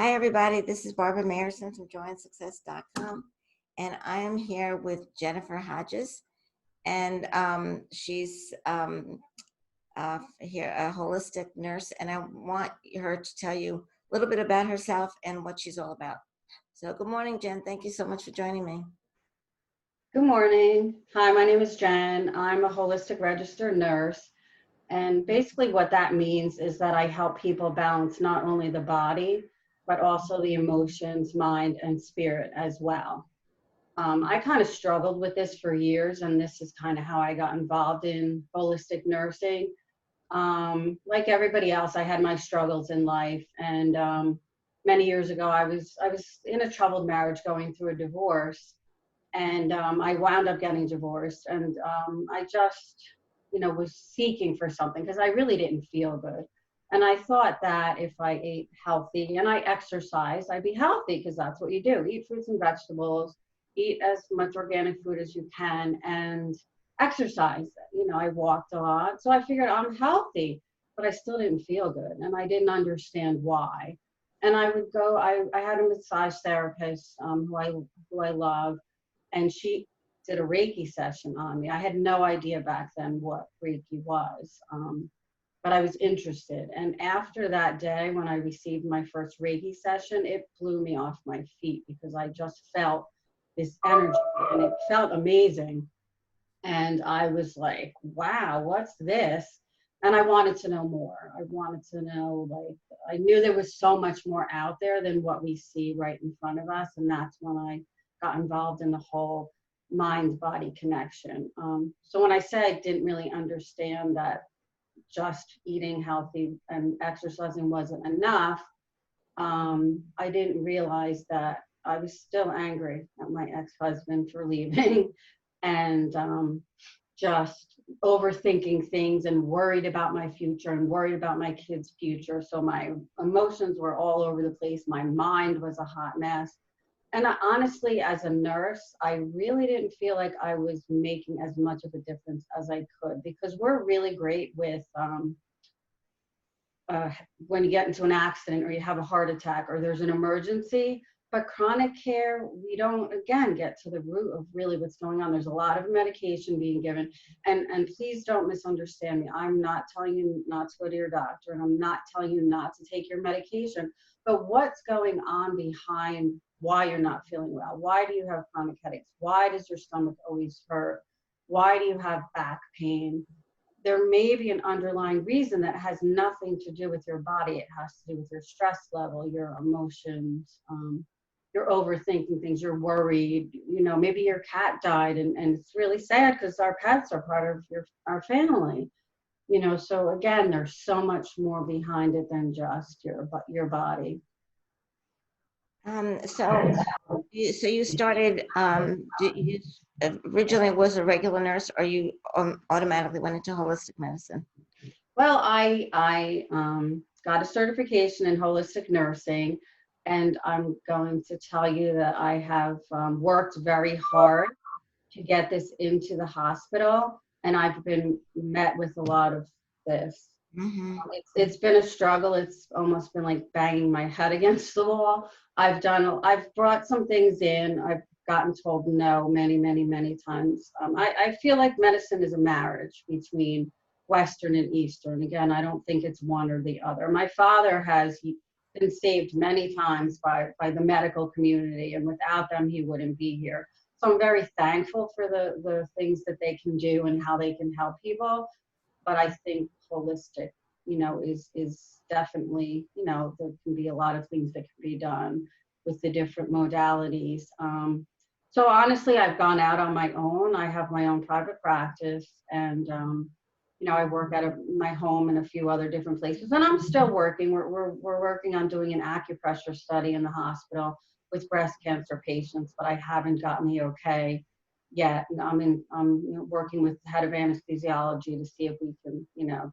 Hi, everybody. This is Barbara Mayerson from joyandsuccess.com, and I am here with Jennifer Hodges, and she's here a holistic nurse, and I want her to tell you a little bit about herself and what she's all about. So, good morning, Jen. Thank you so much for joining me. Good morning. Hi, my name is Jen. I'm a holistic registered nurse. And basically what that means is that I help people balance not only the body, but also the emotions, mind, and spirit as well. I kind of struggled with this for years, and this is kind of how I got involved in holistic nursing. Like everybody else, I had my struggles in life. And many years ago, I was in a troubled marriage going through a divorce. And I wound up getting divorced, and I just, was seeking for something because I really didn't feel good. And I thought that if I ate healthy and I exercised, I'd be healthy because that's what you do. Eat fruits and vegetables, eat as much organic food as you can, and exercise. I walked a lot. So I figured I'm healthy, but I still didn't feel good. And I didn't understand why. And I would go, I had a massage therapist who I love, and she did a Reiki session on me. I had no idea back then what Reiki was, but I was interested. And after that day, when I received my first Reiki session, it blew me off my feet because I just felt this energy and it felt amazing. And I was like, wow, what's this? And I wanted to know more. I wanted to know, I knew there was so much more out there than what we see right in front of us. And that's when I got involved in the whole mind-body connection. So when I say I didn't really understand that just eating healthy and exercising wasn't enough, I didn't realize that I was still angry at my ex-husband for leaving and just overthinking things and worried about my future and worried about my kids' future. So my emotions were all over the place. My mind was a hot mess. And honestly, as a nurse, I really didn't feel like I was making as much of a difference as I could, because we're really great with when you get into an accident or you have a heart attack or there's an emergency. But chronic care, we don't, again, get to the root of really what's going on. There's a lot of medication being given. And please don't misunderstand me. I'm not telling you not to go to your doctor, and I'm not telling you not to take your medication. But what's going on behind why you're not feeling well? Why do you have chronic headaches? Why does your stomach always hurt? Why do you have back pain? There may be an underlying reason that has nothing to do with your body. It has to do with your stress level, your emotions, you're overthinking things, you're worried, maybe your cat died, and it's really sad because our pets are part of our family, so again, there's so much more behind it than just your body. You started, you originally was a regular nurse, or you automatically went into holistic medicine? Well, I got a certification in holistic nursing, and I'm going to tell you that I have worked very hard to get this into the hospital, and I've been met with a lot of this. Mm-hmm. It's been a struggle. It's almost been like banging my head against the wall. I've brought some things in. I've gotten told no many, many, many times. I feel like medicine is a marriage between Western and Eastern. Again, I don't think it's one or the other. My father has been saved many times by the medical community, and without them, he wouldn't be here. So I'm very thankful for the things that they can do and how they can help people. But I think holistic, is definitely, there can be a lot of things that can be done with the different modalities. So honestly, I've gone out on my own. I have my own private practice, and I work at my home and a few other different places, and I'm still working. We're working on doing an acupressure study in the hospital with breast cancer patients, but I haven't gotten the okay yet. I'm working with the head of anesthesiology to see if we can,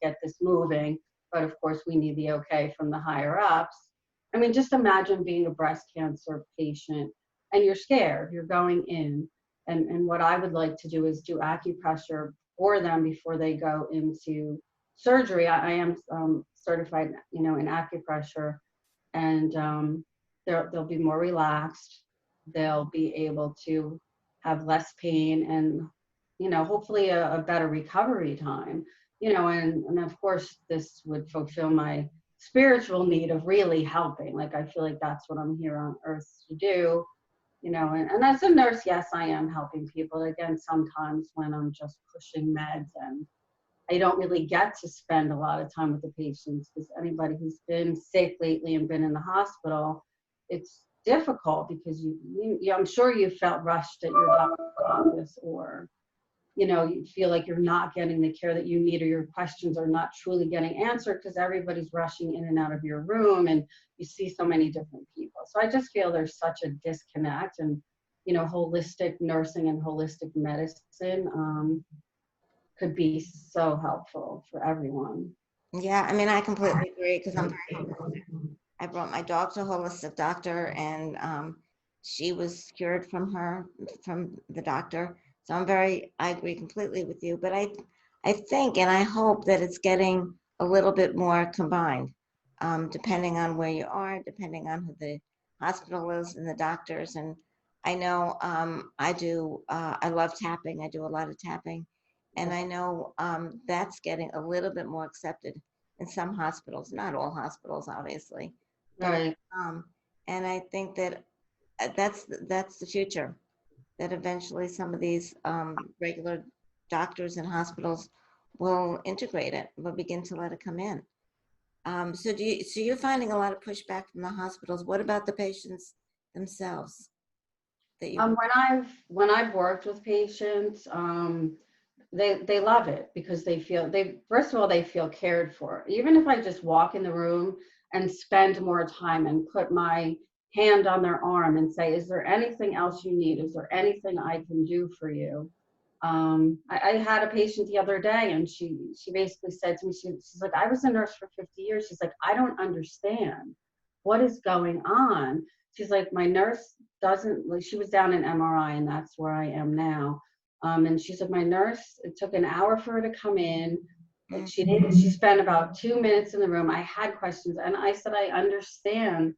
get this moving. But of course, we need the okay from the higher ups. I mean, just imagine being a breast cancer patient and you're scared. You're going in, and what I would like to do is do acupressure for them before they go into surgery. I am certified, in acupressure, and they'll be more relaxed. They'll be able to have less pain and, hopefully a better recovery time, and of course this would fulfill my spiritual need of really helping. Like, I feel like that's what I'm here on earth to do, and as a nurse, yes, I am helping people. Again, sometimes when I'm just pushing meds and I don't really get to spend a lot of time with the patients, because anybody who's been sick lately and been in the hospital, it's difficult because I'm sure you felt rushed at your doctor's office, or you feel like you're not getting the care that you need, or your questions are not truly getting answered because everybody's rushing in and out of your room and you see so many different people. So I just feel there's such a disconnect, and holistic nursing and holistic medicine could be so helpful for everyone. Yeah, I mean, I completely agree because I'm very holistic. I brought my dog to a holistic doctor, and she was cured from the doctor. So I agree completely with you. But I think and I hope that it's getting a little bit more combined, depending on where you are, depending on who the hospital is and the doctors. And I know I love tapping. I do a lot of tapping. And I know that's getting a little bit more accepted in some hospitals, not all hospitals, obviously. But Right. and I think that that's the future. That eventually some of these regular doctors and hospitals will integrate it. Will begin to let it come in. So you're finding a lot of pushback from the hospitals. What about the patients themselves that you? When I've worked with patients, they love it because they first of all, they feel cared for. Even if I just walk in the room and spend more time and put my hand on their arm and say, is there anything else you need? Is there anything I can do for you? I had a patient the other day, and she basically said to me, she's like, I was a nurse for 50 years. She's like, I don't understand what is going on. She's like, my nurse doesn't, like, she was down in MRI, and that's where I am now. And she said, my nurse, it took an hour for her to come in. Like, she spent about 2 minutes in the room. I had questions, and I said, I understand,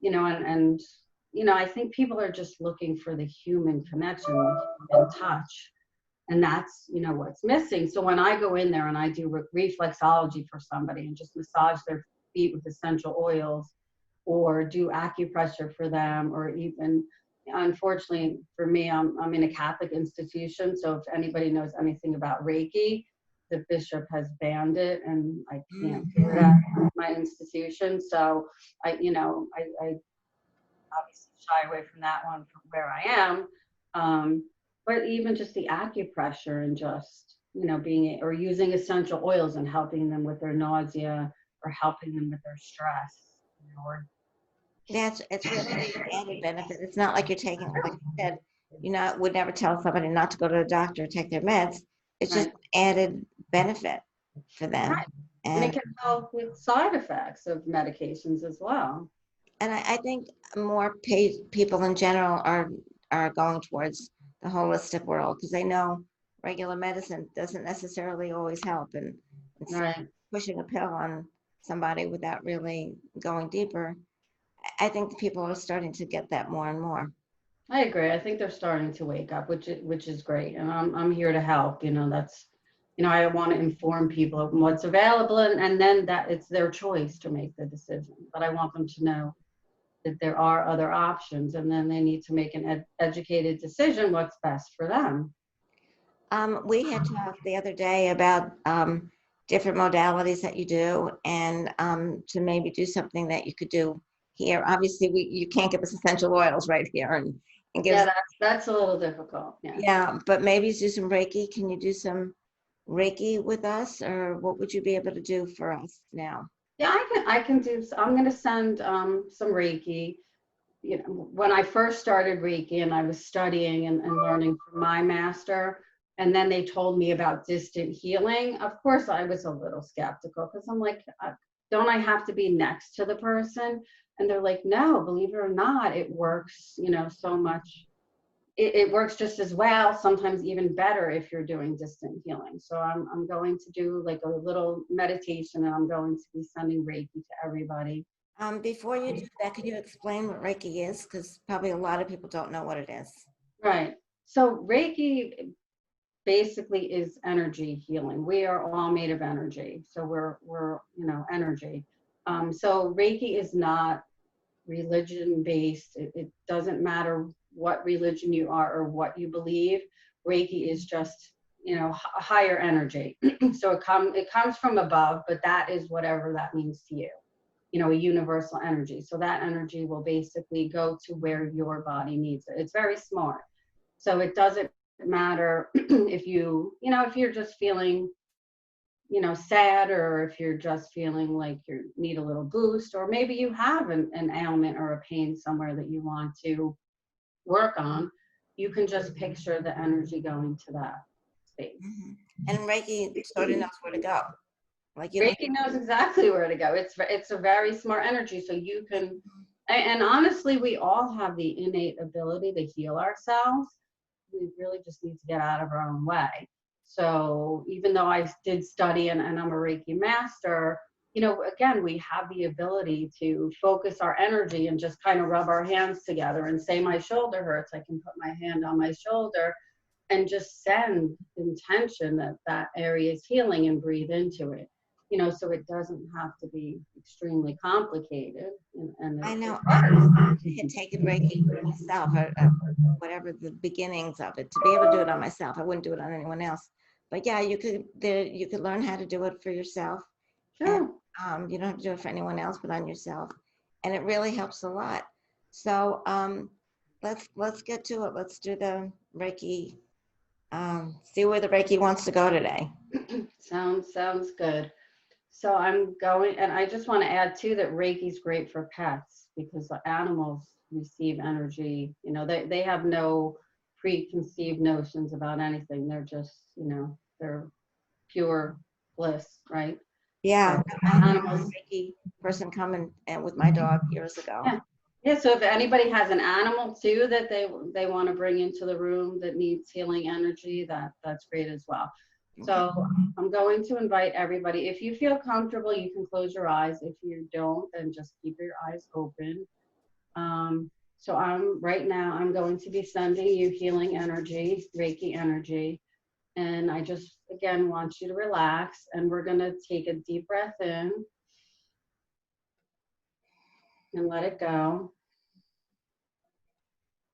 and I think people are just looking for the human connection, the human touch. And that's, what's missing. So when I go in there and I do reflexology for somebody and just massage their feet with essential oils, or do acupressure for them, or even, unfortunately for me, I'm in a Catholic institution. So if anybody knows anything about Reiki, the bishop has banned it, and I can't do that at my institution. So I obviously shy away from that one from where I am. But even just the acupressure and just, being, or using essential oils and helping them with their nausea, or helping them with their stress, or Yeah, it's really an added benefit. It's not like you're taking, like you said, would never tell somebody not to go to the doctor or take their meds. It's just right, added benefit for them. right. And it And can help with side effects of medications as well. I think more people in general are going towards the holistic world because they know regular medicine doesn't necessarily always help, and it's Right. pushing a pill on somebody without really going deeper. I think people are starting to get that more and more. I agree. I think they're starting to wake up, which is great, and I'm here to help. That's, I want to inform people of what's available, and then that it's their choice to make the decision. But I want them to know that there are other options, and then they need to make an educated decision what's best for them. We had talked the other day about different modalities that you do, and to maybe do something that you could do here. Obviously, you can't give us essential oils right here, and give Yeah, us, that's a little difficult. Yeah. yeah, but maybe do some Reiki. Can you do some Reiki with us, or what would you be able to do for us now? Yeah, I can do. I'm going to send some Reiki. When I first started Reiki and I was studying and learning from my master, and then they told me about distant healing, of course I was a little skeptical, because I'm like, don't I have to be next to the person? And they're like, no, believe it or not, it works, so much. It works just as well, sometimes even better, if you're doing distant healing. So I'm going to do like a little meditation, and I'm going to be sending Reiki to everybody. Before you do that, could you explain what Reiki is? Because probably a lot of people don't know what it is. Right. So Reiki basically is energy healing. We are all made of energy. So we're energy. So Reiki is not religion based. It doesn't matter what religion you are or what you believe. Reiki is just higher energy. So it comes from above, but that is whatever that means to you. A universal energy. So that energy will basically go to where your body needs it. It's very smart. So it doesn't matter if if you're just feeling sad, or if you're just feeling like you need a little boost, or maybe you have an ailment or a pain somewhere that you want to work on, you can just picture the energy going to that space. Mhm. And Reiki sort of knows where to go. Like you don't. Reiki knows exactly where to go. It's a very smart energy, so you can. And honestly, we all have the innate ability to heal ourselves. We really just need to get out of our own way. So even though I did study and I'm a Reiki master, again, we have the ability to focus our energy and just kind of rub our hands together and say, my shoulder hurts. I can put my hand on my shoulder and just send intention that that area is healing and breathe into it. So it doesn't have to be extremely complicated. And I know. it I works. had taken Reiki myself, or whatever the beginnings of it, to be able to do it on myself. I wouldn't do it on anyone else. But yeah, you could learn how to do it for yourself, and Sure. you don't have to do it for anyone else but on yourself, and it really helps a lot. So let's get to it. Let's do the Reiki. See where the Reiki wants to go today. Sounds good. So I'm going, and I just want to add too that Reiki is great for pets because the animals receive energy. They have no preconceived notions about anything. They're just, they're pure bliss, right? Yeah, So I had animals, a Reiki person come and with my dog years ago. yeah. Yeah, so if anybody has an animal too that they want to bring into the room that needs healing energy, that's great as well. Okay. So I'm going to invite everybody. If you feel comfortable, you can close your eyes. If you don't, then just keep your eyes open. So right now I'm going to be sending you healing energy, Reiki energy. And I just again want you to relax, and we're going to take a deep breath in and let it go.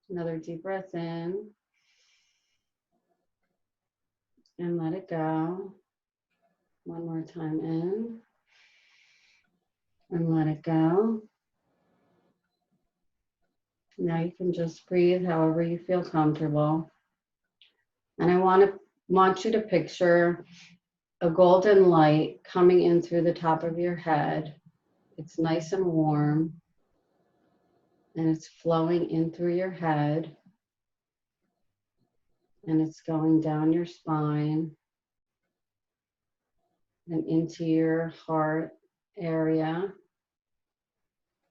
Another deep breath in and let it go. One more time in and let it go. Now you can just breathe however you feel comfortable. And I want you to picture a golden light coming in through the top of your head. It's nice and warm, and it's flowing in through your head, and it's going down your spine and into your heart area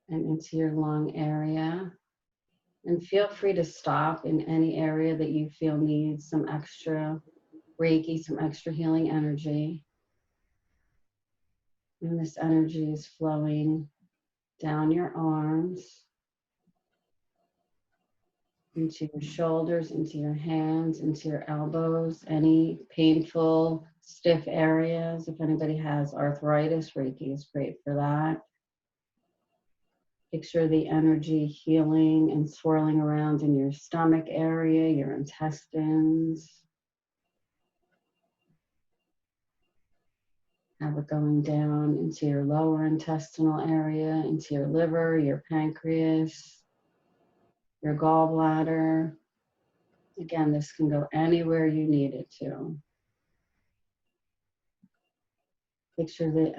and into your lung area. And feel free to stop in any area that you feel needs some extra Reiki, some extra healing energy. And this energy is flowing down your arms, into your shoulders, into your hands, into your elbows, any painful, stiff areas. If anybody has arthritis, Reiki is great for that. Picture the energy healing and swirling around in your stomach area, your intestines. Have it going down into your lower intestinal area, into your liver, your pancreas, your gallbladder. Again, this can go anywhere you need it to. Picture the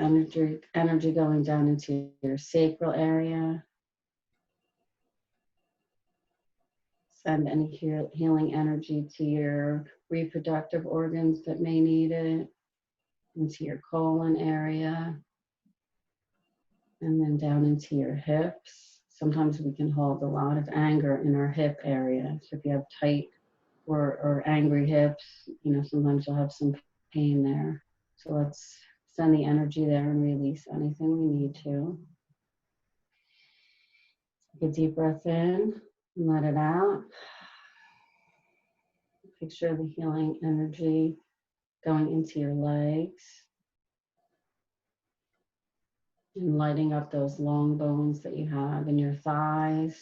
energy going down into your sacral area. Send any healing energy to your reproductive organs that may need it, into your colon area, and then down into your hips. Sometimes we can hold a lot of anger in our hip area. So if you have tight or angry hips, sometimes you'll have some pain there. So let's send the energy there and release anything we need to. Take a deep breath in and let it out. Picture the healing energy going into your legs and lighting up those long bones that you have in your thighs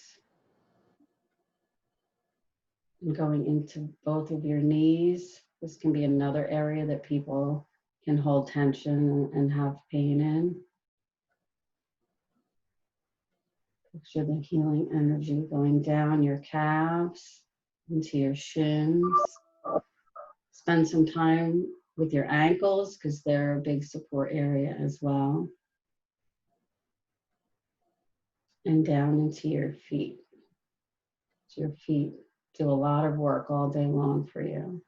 and going into both of your knees. This can be another area that people can hold tension and have pain in. Picture the healing energy going down your calves into your shins. Spend some time with your ankles because they're a big support area as well. And down into your feet. So your feet do a lot of work all day long for you.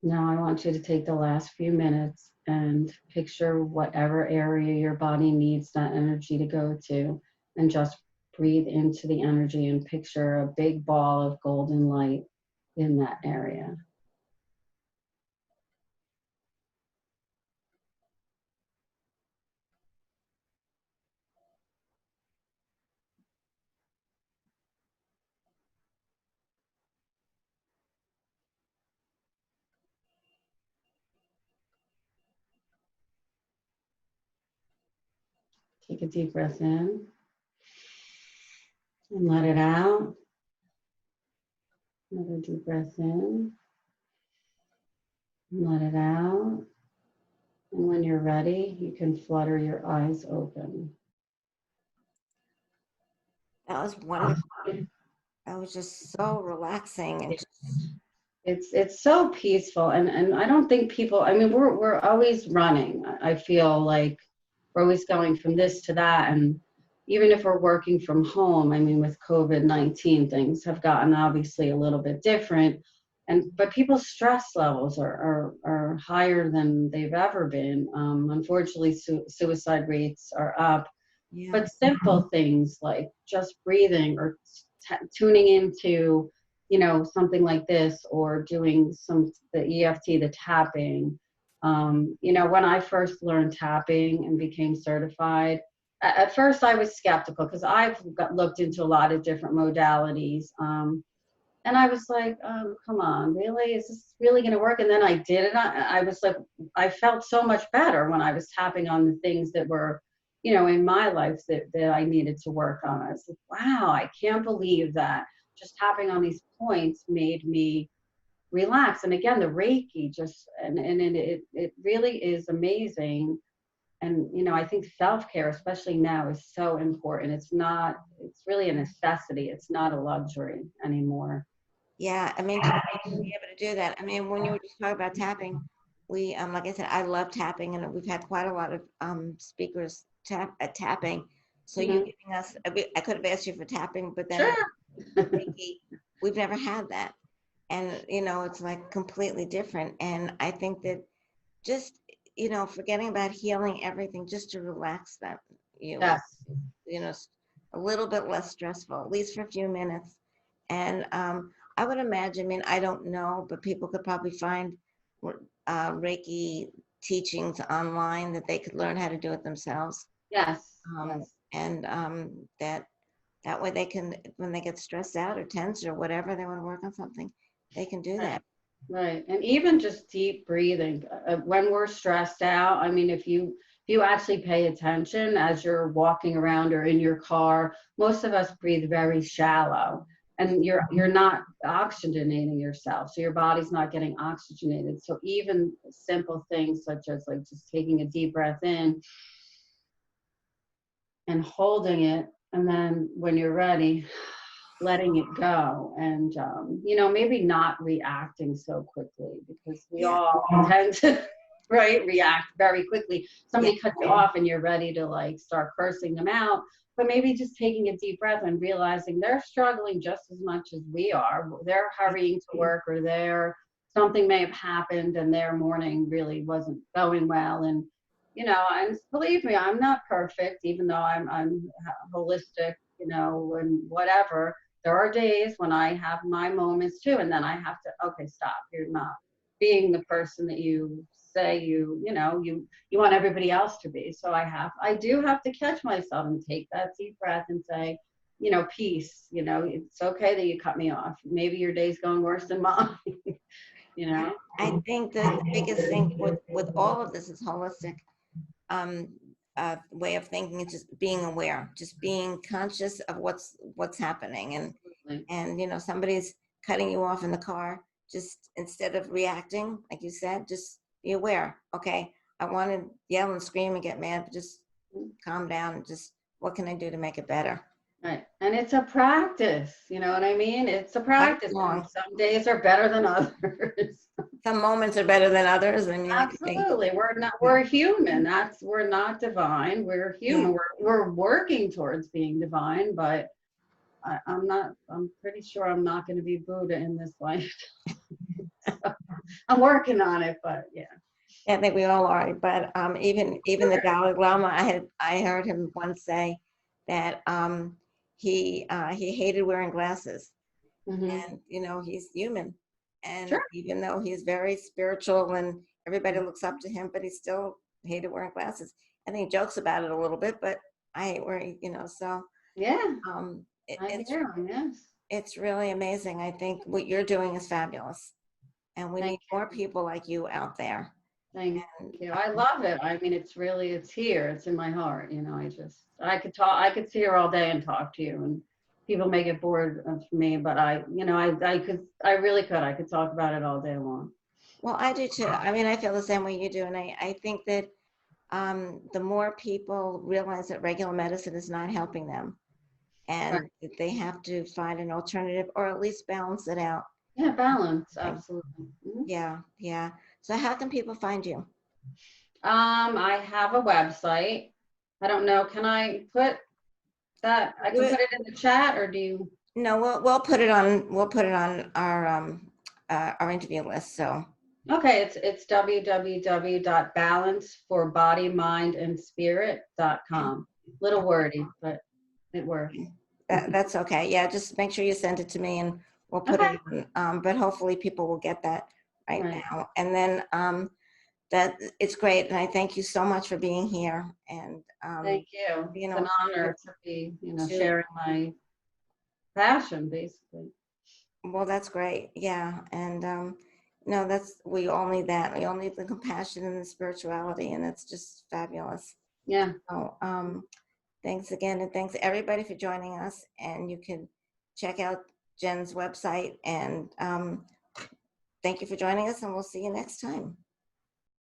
Now I want you to take the last few minutes and picture whatever area your body needs that energy to go to, and just breathe into the energy and picture a big ball of golden light in that area. Take a deep breath in and let it out. Another deep breath in and let it out. And when you're ready, you can flutter your eyes open. That was wonderful. That was just so relaxing and It's so peaceful, and I don't think people, I mean, we're always running. I feel like we're always going from this to that, and even if we're working from home, I mean, with COVID-19, things have gotten obviously a little bit different, but people's stress levels are higher than they've ever been. Unfortunately, suicide rates are up. yeah. But simple things like just breathing or tuning into, something like this, or doing the EFT, the tapping. When I first learned tapping and became certified, at first I was skeptical because I've looked into a lot of different modalities. And I was like, oh, come on, really? Is this really going to work? And then I did it. I was like, I felt so much better when I was tapping on the things that were, in my life that I needed to work on. I was like, wow, I can't believe that just tapping on these points made me relax. And again, the Reiki and it really is amazing. And, I think self-care, especially now, is so important. It's really a necessity. It's not a luxury anymore. Yeah, I mean, to be able to do that. I mean, when you were just talking about tapping, we, like I said, I love tapping, and we've had quite a lot of speakers tapping. So you Mhm. giving us, I could have asked you for tapping, but then Sure. Reiki, we've never had that, and it's like completely different. And I think that just forgetting about healing everything, just to relax that Yes. you know, a little bit less stressful, at least for a few minutes. And I would imagine, I mean, I don't know, but people could probably find Reiki teachings online that they could learn how to do it themselves. Yes. Um, Yes. and that way they can, when they get stressed out or tense or whatever, they want to work on something, they can do Right. that. Right. And even just deep breathing when we're stressed out. I mean, if you actually pay attention as you're walking around or in your car, most of us breathe very shallow, and you're not oxygenating yourself. So your body's not getting oxygenated. So even simple things such as like just taking a deep breath in and holding it, and then when you're ready, letting it go, and maybe not reacting so quickly, because we Yeah, all tend to right react very quickly. yeah, Somebody cuts you off and you're ready to like start cursing them out, but maybe just taking a deep breath and realizing they're struggling just as much as we are. They're hurrying to work, or something may have happened and their morning really wasn't going well. And and believe me, I'm not perfect, even though I'm holistic, and whatever. There are days when I have my moments too, and then I have to, okay, stop. You're not being the person that you say you want everybody else to be. So I do have to catch myself and take that deep breath and say, peace, it's okay that you cut me off. Maybe your day's going worse than mine, you know? I think that the biggest thing with all of this is holistic um, way of thinking is just being aware, just being conscious of what's happening, and somebody's cutting you off in the car. Just instead of reacting, like you said, just be aware. Okay, I want to yell and scream and get mad, but just calm down and just what can I do to make it better? Right. And it's a practice, you know what I mean? It's a practice. And Lifelong. some days are better than others. Some moments are better than others. I mean, I think. Absolutely. We're human. We're not divine. We're Yeah. human. We're working towards being divine, but I'm pretty sure I'm not going to be Buddha in this life. So, I'm working on it, but yeah. I think we all are, but even the Dalai Lama, I heard him once say that he hated wearing glasses, Hmm. and he's human, and Sure. even though he's very spiritual and everybody looks up to him, but he still hated wearing glasses. I think he jokes about it a little bit, but I hate wearing, so Yeah. it, I it's hear him. Yes. it's really amazing. I think what you're doing is fabulous, and we Thank need more people like you out there. Thank And you. I love it. I mean, it's here. It's in my heart. I could sit here all day and talk to you, and people may get bored of me, but I really could. I could talk about it all day long. well, I do too. I mean, I feel the same way you do. And I think that the more people realize that regular medicine is not helping them Right. and that they have to find an alternative or at least balance it out. Yeah, balance. Like, Absolutely. Mhm. yeah, yeah. So how can people find you? I have a website. I don't know. Can I put that? I can We- put it in the chat, or do you? No, we'll put it on our interview list. So Okay, it's www.balanceforbodymindandspirit.com. Little wordy, but it works. that's okay. Yeah, just make sure you send it to me and we'll put Okay. it on. But hopefully people will get that right Right. now. And then that it's great. And I thank you so much for being here. And, Thank you. you It's know, an honor to be, to, sharing my passion, basically. well, that's great. Yeah. And, no, we all need that. We all need the compassion and the spirituality. And it's just fabulous. Yeah. So, thanks again. And thanks everybody for joining us. And you can check out Jenn's website and, thank you for joining us and we'll see you next time.